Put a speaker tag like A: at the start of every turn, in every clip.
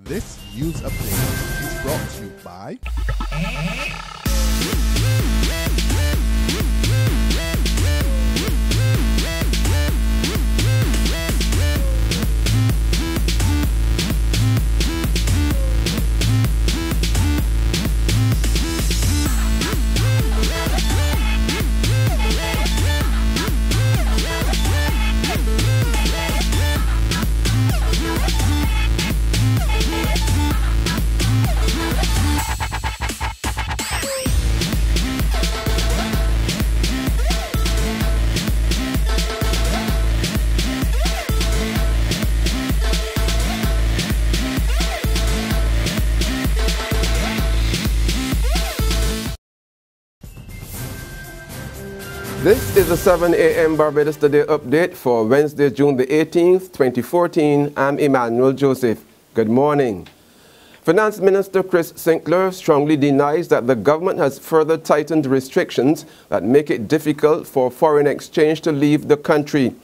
A: This news update is brought to you by
B: This is the 7 a.m. Barbados Today update for Wednesday, June the 18th, 2014. I'm Emmanuel Joseph. Good morning. Finance Minister Chris Sinclair strongly denies that the government has further tightened restrictions that make it difficult for foreign exchange to leave the country.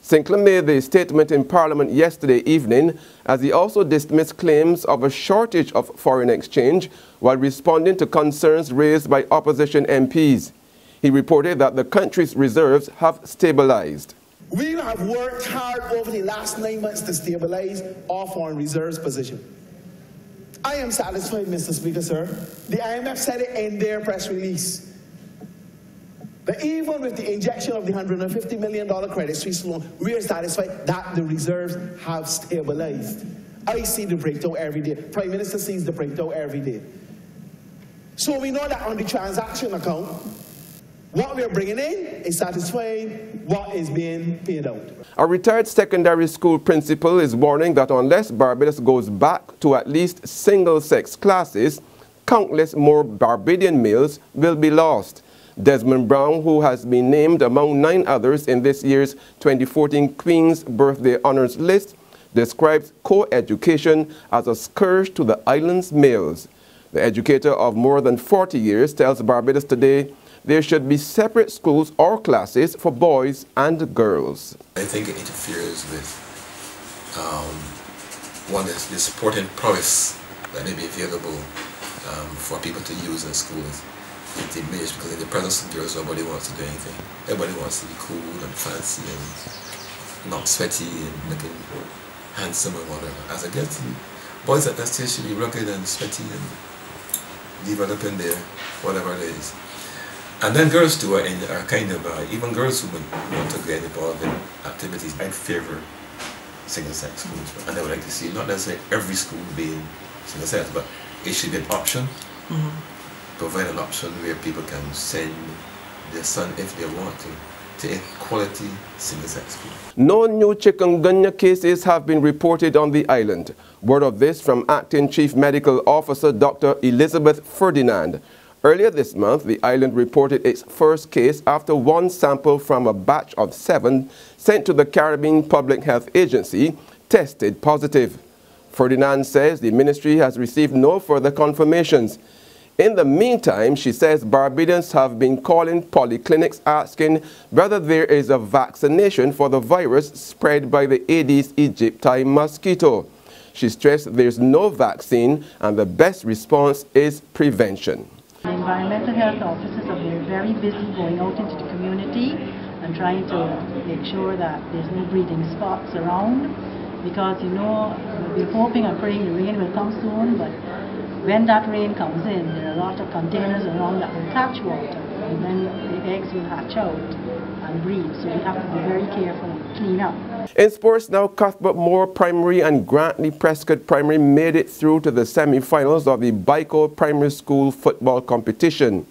B: Sinclair made the statement in Parliament yesterday evening as he also dismissed claims of a shortage of foreign exchange while responding to concerns raised by opposition MPs. He reported that the country's reserves have stabilized.
C: We have worked hard over the last 9 months to stabilize our foreign reserves position. I am satisfied, Mr. Speaker, sir. The IMF said it in their press release that even with the injection of the $150 million Credit Suisse loan, we are satisfied that the reserves have stabilized. I see the breakdown every day. Prime Minister sees the breakdown every day. So we know that on the transaction account, what we are bringing in is satisfying what is being paid out.
B: A retired secondary school principal is warning that unless Barbados goes back to at least single-sex classes, countless more Barbadian males will be lost. Desmond Brown, who has been named among 9 others in this year's 2014 Queen's Birthday Honours list, describes co-education as a scourge to the island's males. The educator of more than 40 years tells Barbados Today there should be separate schools or classes for boys and girls.
D: I think it interferes with one is the supporting prowess that may be available for people to use in schools. It diminishes because in the presence of girls nobody wants to do anything. Everybody wants to be cool and fancy and not sweaty and looking handsome and whatever. As I get to boys at that stage should be rugged and sweaty and developing their whatever it is. And then girls too are kind of, even girls who would want to get involved in activities, I favor single-sex schools. And I would like to see, not necessarily every school being single-sex, but it should be an option. Provide an option where people can send their son, if they want to a quality single-sex school.
B: No new Chikungunya cases have been reported on the island. Word of this from Acting Chief Medical Officer Dr. Elizabeth Ferdinand. Earlier this month, the island reported its first case after one sample from a batch of 7 sent to the Caribbean Public Health Agency tested positive. Ferdinand says the ministry has received no further confirmations. In the meantime, she says Barbadians have been calling polyclinics asking whether there is a vaccination for the virus spread by the Aedes aegypti mosquito. She stressed there's no vaccine and the best response is prevention.
E: The environmental health officers have been very busy going out into the community and trying to make sure that there's no breeding spots around, because you know, we're hoping and praying the rain will come soon, but when that rain comes in, there are a lot of containers around that will catch water, and then the eggs will hatch out and breed, so we have to be very careful and clean up.
B: In sports now, Cuthbert Moore Primary and Grantley Prescott Primary made it through to the semi-finals of the Bico Primary School football competition.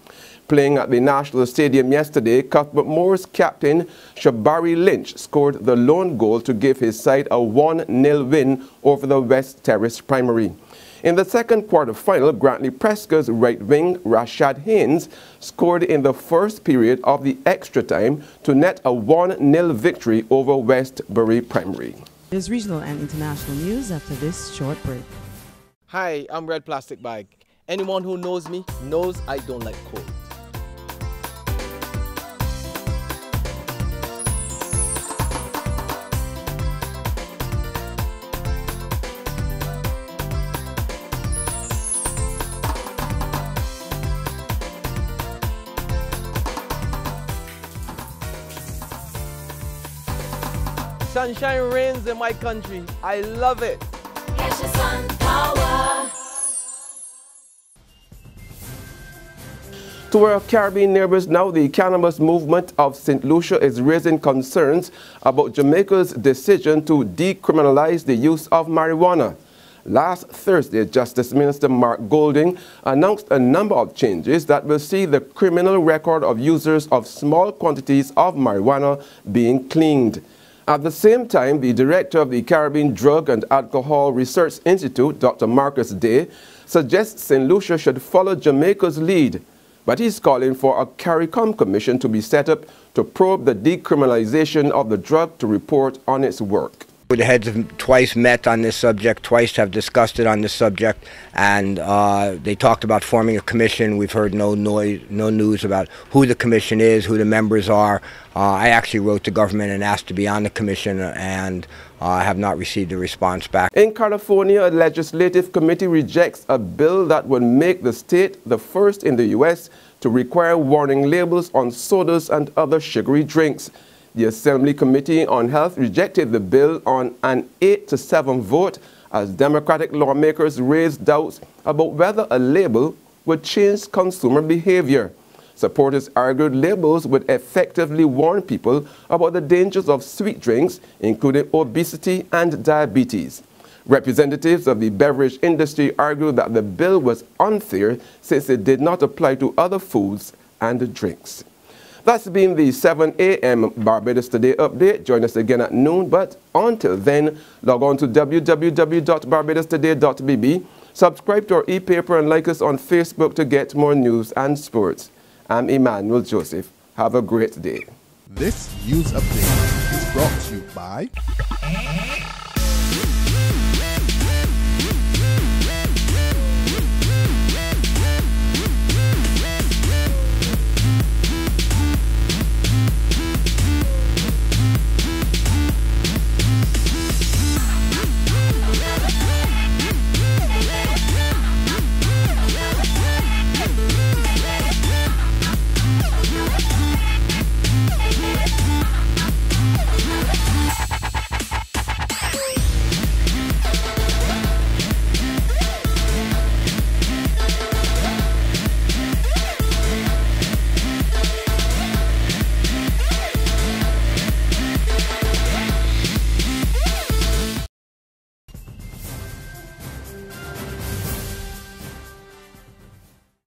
B: Playing at the National Stadium yesterday, Cuthbert Moore's captain Shabari Lynch scored the lone goal to give his side a 1-0 win over the West Terrace Primary. In the second quarter-final, Grantley Prescott's right wing Rashad Haynes scored in the first period of the extra time to net a 1-0 victory over Westbury Primary.
F: There's regional and international news after this short break.
G: Hi, I'm Red Plastic Bag. Anyone who knows me knows I don't like cold. Sunshine reigns in my country. I love it.
H: Get your sun power.
B: To our Caribbean neighbors now, the cannabis movement of St. Lucia is raising concerns about Jamaica's decision to decriminalize the use of marijuana. Last Thursday, Justice Minister Mark Golding announced a number of changes that will see the criminal record of users of small quantities of marijuana being cleaned. At the same time, the director of the Caribbean Drug and Alcohol Research Institute, Dr. Marcus Day, suggests St. Lucia should follow Jamaica's lead. But he's calling for a CARICOM commission to be set up to probe the decriminalization of the drug to report on its work.
I: The heads have twice met on this subject, twice have discussed it on this subject, and they talked about forming a commission. We've heard no news about who the commission is, who the members are. I actually wrote to government and asked to be on the commission, and I have not received a response back.
B: In California, a legislative committee rejects a bill that would make the state the first in the U.S. to require warning labels on sodas and other sugary drinks. The Assembly Committee on Health rejected the bill on an 8-7 vote as Democratic lawmakers raised doubts about whether a label would change consumer behavior. Supporters argued labels would effectively warn people about the dangers of sweet drinks, including obesity and diabetes. Representatives of the beverage industry argued that the bill was unfair since it did not apply to other foods and drinks. That's been the 7 a.m. Barbados Today update. Join us again at noon, but until then, log on to www.barbadostoday.bb, subscribe to our e-paper and like us on Facebook to get more news and sports. I'm Emmanuel Joseph. Have a great day.
A: This news update is brought to you by